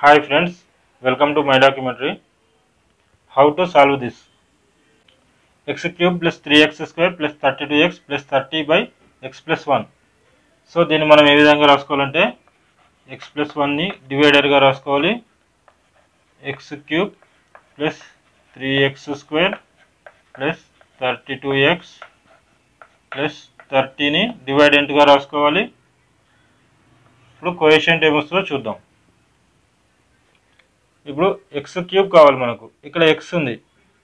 Hi friends, welcome to my documentary. How to solve this? X cube plus 3x square plus 32x plus 30 by x plus 1. So దీన్ని మనం ఏ విధంగా రాసుకోవాలంటే x plus 1 ని డివైడర్గా రాసుకోవాలి. x cube plus 3x square plus 32x plus 30ని డివైడెంట్గా రాసుకోవాలి. ఇప్పుడు coefficient ఏమొస్తుందో చూద్దాం. ఇప్పుడు X cube కావాలి మనకు, ఇక్కడ ఎక్స్ ఉంది,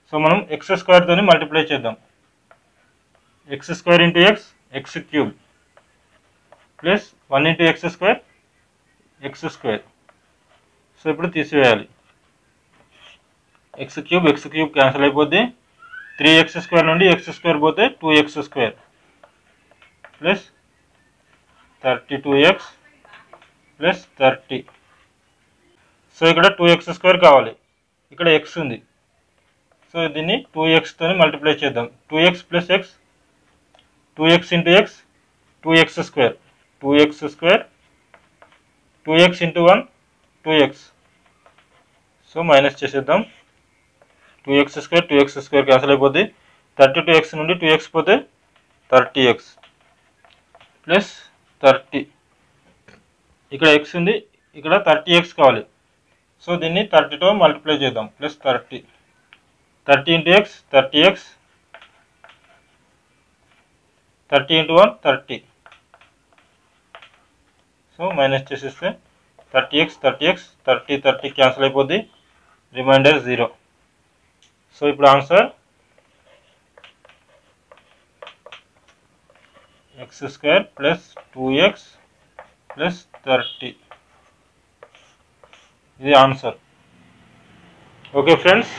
సో మనం ఎక్స్ స్క్వేర్తో మల్టిప్లై చేద్దాం. X square into X, X cube plus 1 into X square, X square. So ఇప్పుడు తీసివేయాలి. ఎక్స్ క్యూబ్ క్యాన్సిల్ అయిపోద్ది. 3x స్క్వేర్ నుండి ఎక్స్ స్క్వేర్ పోతే 2x square plus 32x plus 30. So ఇక్కడ 2x స్క్వేర్ కావాలి, ఇక్కడ x ఉంది, సో దీన్ని 2xతో మల్టిప్లై చేద్దాం. 2x plus X, 2x into X, 2x square, 2x square, 2x into 1, 2x. So minus చేసేద్దాం. 2x స్క్వేర్ క్యాన్సిల్ అయిపోద్ది. 32x నుండి 2x పోతే 30x ప్లస్ 30. ఇక్కడ x ఉంది, ఇక్కడ 30x కావాలి, సో దీన్ని 30తో మల్టిప్లై చేద్దాం. Plus 30 into X, 30x, 30 into 1, 30. So minus చేసేస్తే 30x 30 క్యాన్సిల్ అయిపోద్ది, రిమైండర్ 0. సో ఇప్పుడు answer X square plus 2x plus 30. ఇది ఆన్సర్. Okay friends.